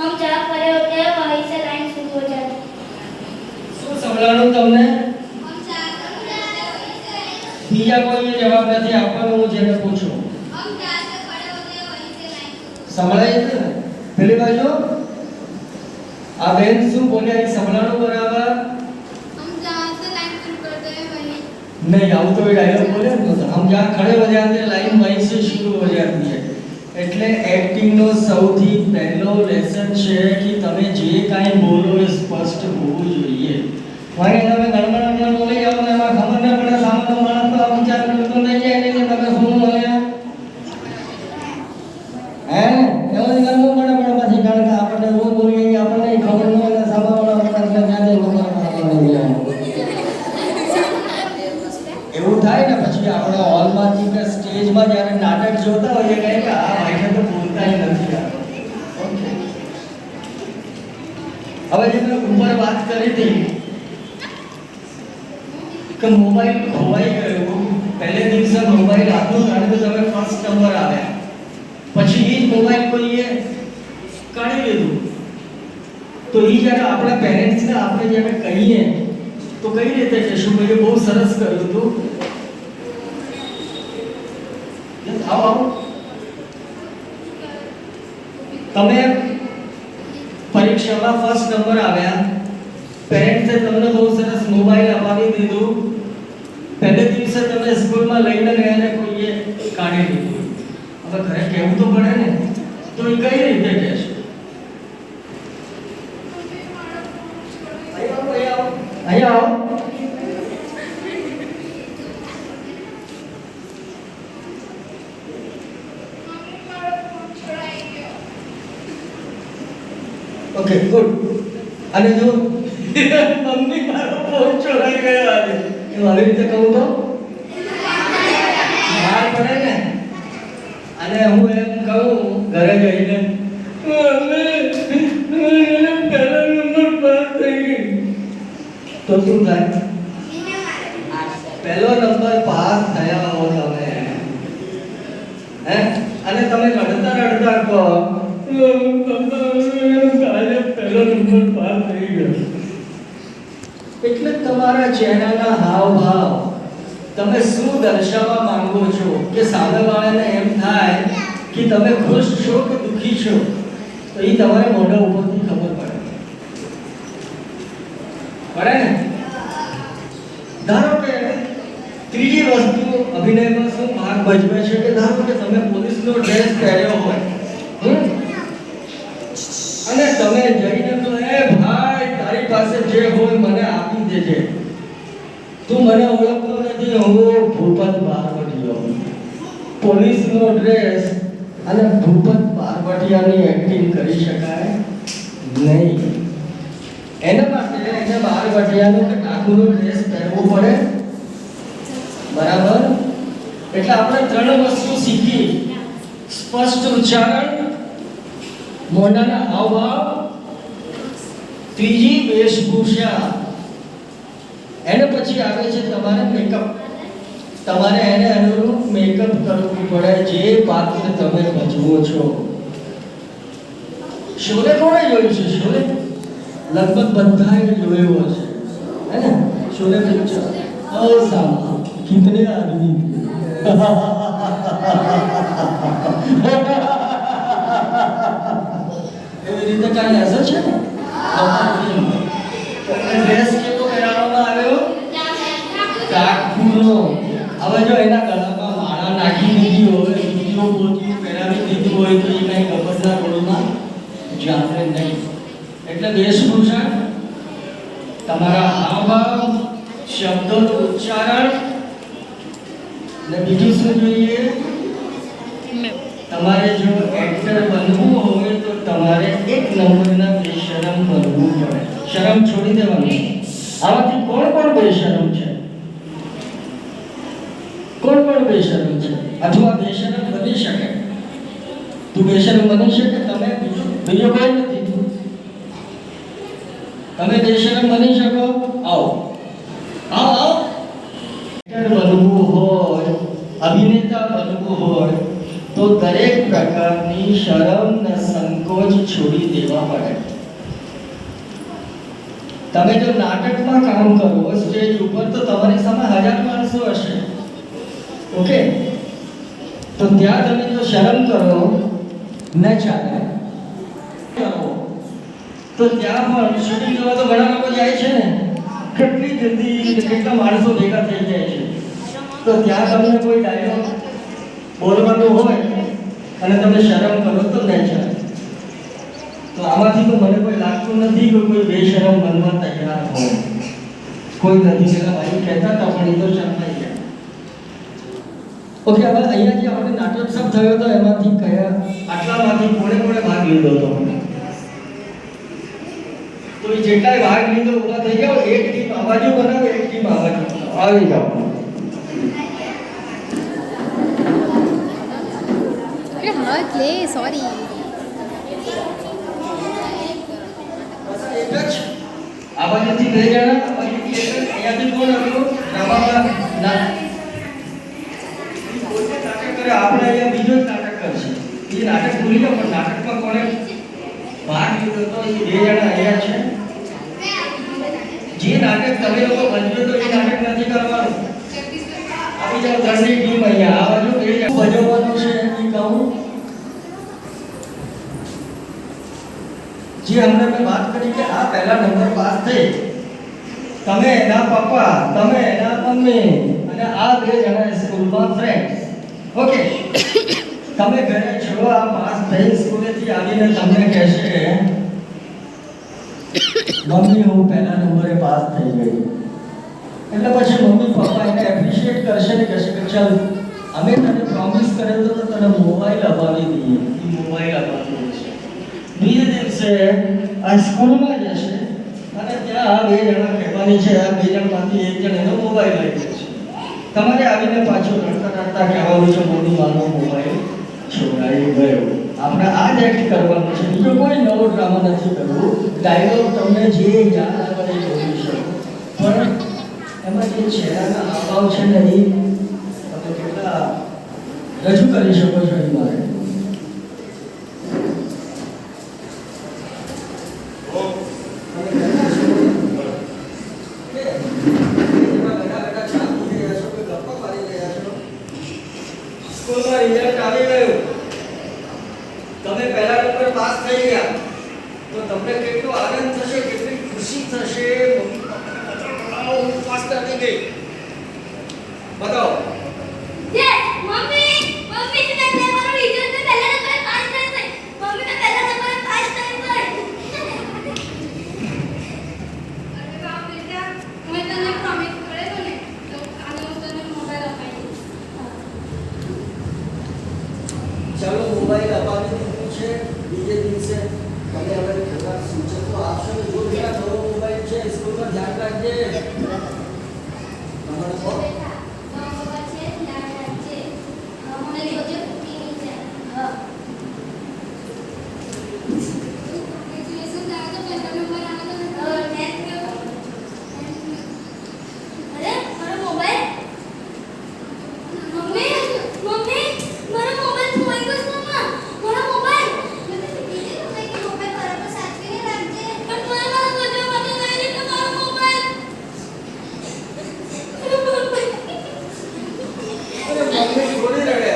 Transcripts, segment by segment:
हम जहाँ खड़े होते हैं वहीं से लाइन शुरू हो जाती है। શું સંભળાણું તમને? हम जहाँ खड़े होते हैं वहीं से लाइन બીજા કોઈએ જવાબ નથી આપવાનો, હું જેને પૂછું हम जहाँ से खड़े होते हैं वहीं से लाइन शुरू સંભળાય છે ને? પેલી બાજુ આ બેન શું બોલ્યા એ સંભળાણું બરાબર? हम जहाँ से लाइन शुरू करते हैं वहीं नहीं, આવું તો એ ડાયલોગ બોલે ને તો हम जहाँ खड़े हो जाते हैं लाइन वहीं से शुरू हो जाती है। એટલે એક્ટિંગ નો સૌથી પહેલો લેસન છે કે તમે જે કાંઈ બોલો એ સ્પષ્ટ હોવું જોઈએ। વાય તમે ગણગણ બોલી જાવ ને એમાં ખબર ન પડે સામેનો માણસ તો આ વિચાર કરતો નહીં જાય ને કે તમે શું બોલ્યા હે એવો જ કરવું પડે પણ પછી કારણ કે આપણે શું બોલીએ એ આપણને ખબર ન હોય ને સામેવાળા આપણને જાતે ખબર પડે એવું થાય ને પછી આપણે હોલમાંથી કે સ્ટેજમાં જ્યારે નાટક જોતા હોઈએ કહે કે આ ભાઈને તો બોલતા જ નથી આવડતું। ઓકે, હવે જે મેં ઉપર વાત કરી હતી કે મોબાઈલ ખોવાઈ ગયો, પહેલે દિવસે મોબાઈલ આપ્યો કારણ કે તમે ફર્સ્ટ નંબર આવ્યા, પછી એ જ મોબાઈલ કોઈએ કાઢી લીધું, તો એ જ્યારે આપણા પેરેન્ટ્સને આપણે જ્યારે કહીએ તો કઈ રીતે કહેશું ભાઈ બહુ સરસ કર્યું હતું? આવો તમે પરીક્ષામાં ફર્સ્ટ નંબર આવ્યા, પેરેન્ટ્સે તમને બહુ સરસ મોબાઈલ અપાવી દીધું, પહેલે દિવસે તમે સ્કૂલમાં લઈને ગયા ને કોઈએ કાઢી લીધું, હવે ઘરે કહેવું તો પડે ને, તો એ કઈ રીતે કહેશે? અહીંયા આવો ઓકે ગુડ। અને જો મમ્મી મારો ફોન ચોરાઈ ગયો આજે એ આવી રીતે કહું તો માર પડે ને, અને હું એમ કહું ઘરે જઈને મમ્મી પહેલો નંબર પાસ થઈ ગઈ તો શું થાય? પહેલો નંબર પાસ થયા હો તમે હે, અને તમે રડતા રડતા કહો કાલે પહેલો નંબર પાસ થઈ ગયો, એટલે તમારા ચહેરાના હાવભાવ તમે શું દર્શાવવા માંગો છો કે સામેવાળાને એમ થાય કે તમે ખુશ છો કે દુઃખી છો, તો એ તમારે મોઢા ઉપરથી ખબર પડે ને? ધારો કે ત્રીજી વસ્તુ અભિનયમાં શું ભાગ ભજવે છે કે ધારો કે તમે પોલીસનો ડ્રેસ પહેર્યો હોય અને તમે જઈને તો એ ભાઈ તારી પાસે જે હોય મને આપી દેજે, તું મને ઓળખતો નથી, હું ભૂપત બારવટિયો, પોલીસનો ડ્રેસ અને ભૂપત બારવટિયાની એક્ટિંગ કરી શકાય નહીં, એના માટે એને બારવટિયાનો કે ડાકુનો ડ્રેસ પહેરવો પડે, બરાબર? એટલે આપણે ત્રણ વસ્તુ શીખી: સ્પષ્ટ ઉચ્ચારણ, મોઢાના હાવભાવ, ત્રીજી વેશભૂષા, એને પછી આવે છે તમારે મેકઅપ, તમારે એને અનુરૂપ મેકઅપ કરવું પડે જે પાત્ર તમે ભજવો છો। શોલે કોણે જોયું છે? શોલે લગભગ બધાએ જોયો છે, है ना? शोले पिक्चर और सामा कितने आदमी એવી રીતે કાંઈ અસર છે ને? ડ્રેસ કેવો પહેરાવવામાં આવ્યો? ડાકુનો। હવે જો એના ગળામાં માળા નાખી દીધી હોય, દૂધીઓ પોતીઓ પહેરાવી દીધી હોય તો એ કાંઈ ગબરના રોડમાં જાણે નહીં। એટલે વેશભૂષા, તમારા હાવભાવ, શબ્દોનું ઉચ્ચારણ, ને બીજું શું જોઈએ? તમારે જો એક્ટર બનવું હોય તો તમારે એક નંબરના બેશરમ બનવું પડે, શરમ છોડી દેવાની। આમાંથી કોણ કોણ બેશરમ છે? કોણ કોણ બેશરમ છે અથવા બેશરમ બની શકે? તું બેશરમ બની શકે? તમે બીજો કોઈ નથી, તમે બેશરમ બની શકો? આવો આવો આવો। એક્ટર બનવું હોય, અભિનેતા બનવું હોય તો દરેક પ્રકારની શરમ ને સંકોચ છોડી દેવા પડે. તમે જો નાટકમાં કામ કરો સ્ટેજ ઉપર તો તમારી સામે 1000 માણસો હશે, ઓકે? તો ત્યાં તમે જો શરમ કરો ન ચાલે કરો તો ત્યાં પણ શૂટિંગ જોવા તો ઘણા લોકો જાય છે ને, કેટલી જલ્દી કેટલા માણસો ભેગા થઈ જાય છે. તો ત્યાં તમને કોઈ ડાયલોગ બોલવાનું હોય અને તમે શરમ કરો તો ન ચાલે. તો આમાંથી તો મને કોઈ લાગતું નથી કે કોઈ બેશરમ બનવા તૈયાર હોય. કોઈ નથી. પેલા ભાઈ કહેતા હતા પણ એ તો શરમાઈ ગયા. ઓકે, હવે અહીંયા જે આપણે નાટોત્સવ થયો હતો એમાંથી કયા આટલામાંથી કોણે ભાગ લીધો હતો? તો એ જેટલાય ભાગ લીધો ઉભા થઈ જાઓ. એક ટીમ આ બાજુ બનાવો, એક ટીમ આ બાજુ બનાવો. આવી જાઓ. લે સોરી એક જ આ બાજુથી 2 જણા, આ બાજુથી 1 જ. અહીંયાથી કોણ હતું? ડ્રામામાં ના આપણે અહીંયા બીજો જ નાટક કરશે. એ નાટક ભૂલી જાઓ, પણ નાટકમાં કોણે ભાગ લીધો હતો એ 2 જણા અહીંયા છે. જે નાટક તમે લોકો ભજવો તો એ નાટક નથી કરવાનું. આવી જાઓ, 3 ની ટીમ અહીંયા આ બાજુ 2 જણા ભજવવાનું છે. એ કહું જે હમણાં મેં વાત કરી કે આ પહેલા નંબર પાસ થઈ, તમે એના પપ્પા, તમે એના મમ્મી અને આ 2 જણા સ્કૂલમાં ફ્રેન્ડ્સ, ઓકે? તમે ઘરે છો, આ પાસ થઈ સ્કૂલેથી આવીને તમને કહેશે મમ્મી હું પહેલા નંબરે પાસ થઈ ગઈ. એટલે પછી મમ્મી પપ્પા એને એપ્રિશિએટ કરશે ને કહેશે કે ચાલ અમે તને પ્રોમિસ કરેલો તો તને મોબાઈલ અપાવી દઈએ. એ મોબાઈલ અપાવી દેશે. બીજે દિવસે આ સ્કૂલમાં જશે અને ત્યાં આ 2 જણા કહેવાની છે, આ 2 જણમાંથી 1 જણ એનો મોબાઈલ લઈ જશે. તમારે આવીને પાછું રડતા કહેવાનું છે મોદી માનો મોબાઈલ છોડાઈ ગયો. આપણે આ જ એક્ટ કરવાનું છે, બીજો કોઈ નવો ડ્રામા નથી કરવું. ડાયલોગ તમને જે યાદ આવે એ બોલી શકો, પણ એમાં જે ચહેરાના હાવભાવ છે ને એ તમે કેટલા રજૂ કરી શકો છો એ મારે. સ્કૂલમાં રિઝલ્ટ આવી ગયું, તમે પહેલા નંબર પાસ થઈ ગયા, તો તમને કેટલો આનંદ થશે, કેટલી ખુશી થશે. હું પાસ થઈ ગઈ બતાવો. યસ મમ્મી મમ્મી તમે મારો રિઝલ્ટ મે પહેલા નંબરે પાસ થઈ ગઈ. મમ્મી મે પહેલા નંબરે પાસ થઈ ગઈ. અરે બાપ બેટા મેં તને પ્રોમિસ કરેલો ને તો કાલે હું તને મોબાઈલ અપાવી દઈશ. ચાલો મોબાઈલ અપાવી દીધું છે. બીજે દિવસે તમે હવે થોડા સૂચનો આપશો ને જો બેટા નવો મોબાઈલ છે સ્કૂલમાં ધ્યાન રાખજે. તમારો કોણ? બાબા છે ધ્યાન રાખજે. મને જોજે પૂરી નહીં છે. હા એજ્યુકેશન જાય તો પહેલા નંબર આવે તો નેટ કેવો. અરે મારો મોબાઈલ મમ્મી મમ્મી મારો મોબાઈલ ખોઈ ગયો છે મમ્મા. મારો મોબાઈલ મેં તો કીધું ને કે મોબાઈલ બરાબર સાચવીને રાખજે. પણ તું મારો બધો મને લઈ લીધો મારો મોબાઈલ. અરે મમ્મી થોડી રડે.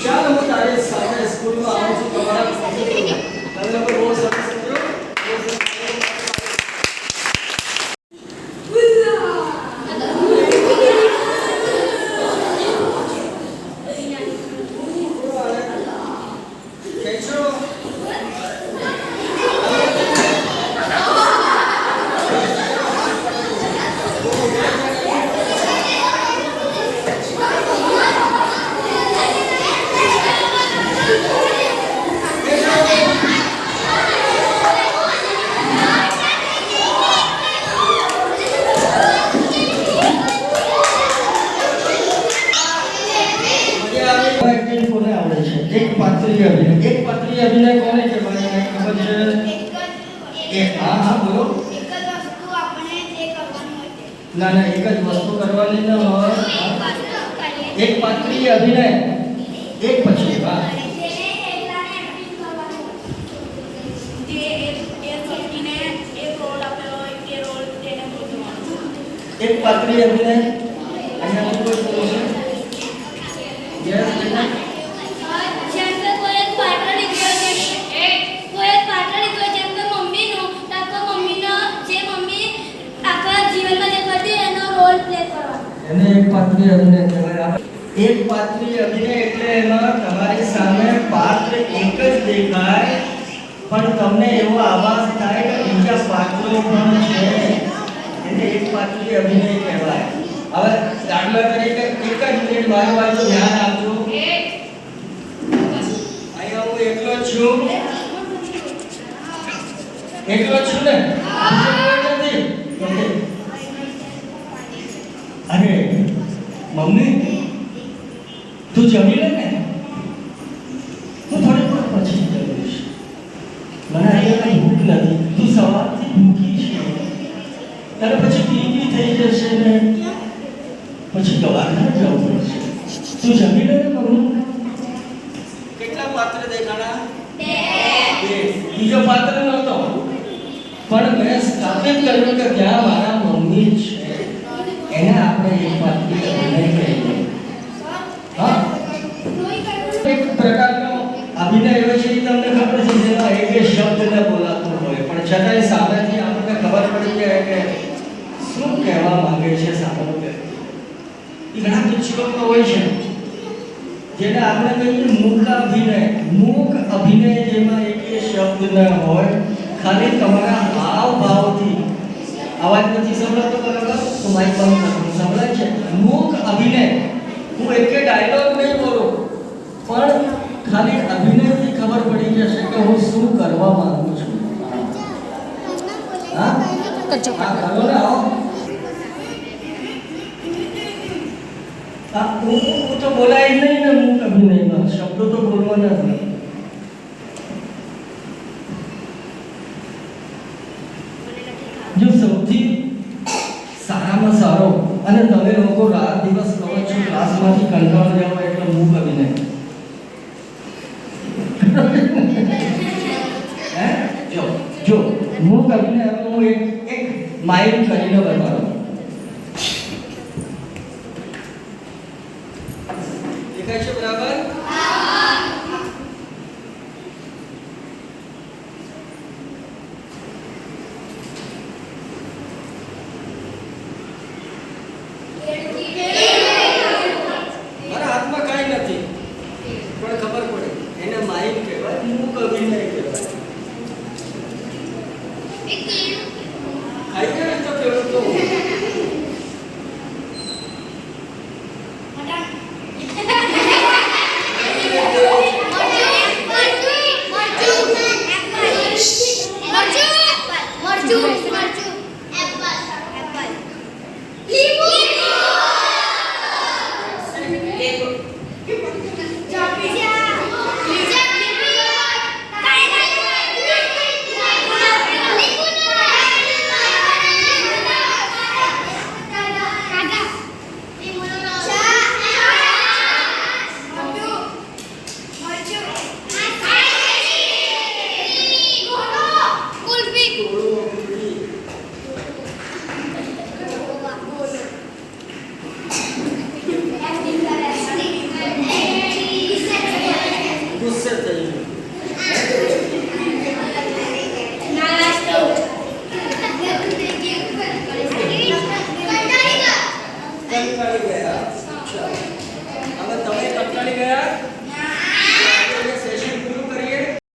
ચાલ હું તારી સાથે સ્કૂલમાં આવું છું. તમારા તમે લોકો બહુ સરસ સમજો. એક્ટિંગ કોને આવડે છે? એક પાત્રીય અભિનય. એક પાત્રીય અભિનય કોને કહેવાય? ખબર છે? હા હા બોલો. એક જ વસ્તુ આપણે જે કરવાનું હોય તે. ના ના, એક જ વસ્તુ કરવાની ન હોય. પાત્ર કરીએ. એક પાત્રીય અભિનય. એક પછી હા પાટલી અભિનય અહીંયા તો કોઈ બોલો છે યસ બેટા જેમ કે કોઈ એક પાત્ર લીધો છે કોઈ એક પાત્ર લીધો જેમ કે મમ્મીનું તો મમ્મીનો જે મમ્મી આખા જીવનમાં જે કરતી એનો રોલ પ્લે કરવાનો એને એક પાત્રી અભિનય કહેવાય. એક પાત્રી અભિનય એટલે એમાં તમારી સામે પાત્ર એક જ દેખાય પણ તમને એવો આભાસ થાય કે બીજા પાત્રો પણ છે એને એક પાત્રી અભિનય કહેવાય. હવે દાખલા તરીકે એક જ મિનિટ મારી બાજુ ધ્યાન આપજો. અહીંયા હું એકલો જ છું ને બીજો કોઈ નથી. ઓકે. અરે મમ્મી તું જમી લે ને હું થોડી વાર પછી જમીશ. મને આજે ભૂખ નથી. તું સવારથી ભૂખી છે તારે પછી પીવી થઈ જશે ને પછી દવાખાને જવું પડશે. તું જમી લે ને મમ્મી. કેટલા પાત્ર દેખાણા? બે. બીજો પાત્ર નહોતો પણ મેં સ્થાપિત કર્યું કે ત્યાં મારા મમ્મી છે એને આપણે એક પાત્રી અભિનય કહીએ. હા એક પ્રકારનો અભિનય એવો છે કે તમને ખબર છે જેમાં એક શબ્દ ન બોલાતો હોય પણ છતાંય સામેથી આપણને ખબર પડી જાય કે શું કહેવા માંગે છે સામેનો વ્યક્તિ. એ ઘણા પિક્ચરોમાં હોય છે જેને આપણે કહીએ મૂક અભિનય જેમાં એક શબ્દ ન હોય ખાલી તમારા હાવભાવથી અવાજ નથી સંભળાતો બરાબર તો માઇક બંધ કરો. સંભળાય છે મૂક અભિનય. હું એક ડાયલોગ નહીં બોલું પણ ખાલી અભિનયથી ખબર પડી જશે કે હું શું કરવા માંગુ છું. હા કરજો હા કરો ને આવો. હું તો બોલાય નહીં ને મૂક અભિનયમાં શબ્દો તો બોલવાના જ નહીં. જો સૌથી સારામાં સારો અને તમે લોકો રાત દિવસ કરો છો ક્લાસમાંથી કંટાળો જાવ એટલે મૂક અભિનય. હે જો મૂક અભિનય હું એક માઇન્ડ કરીને બતાવું.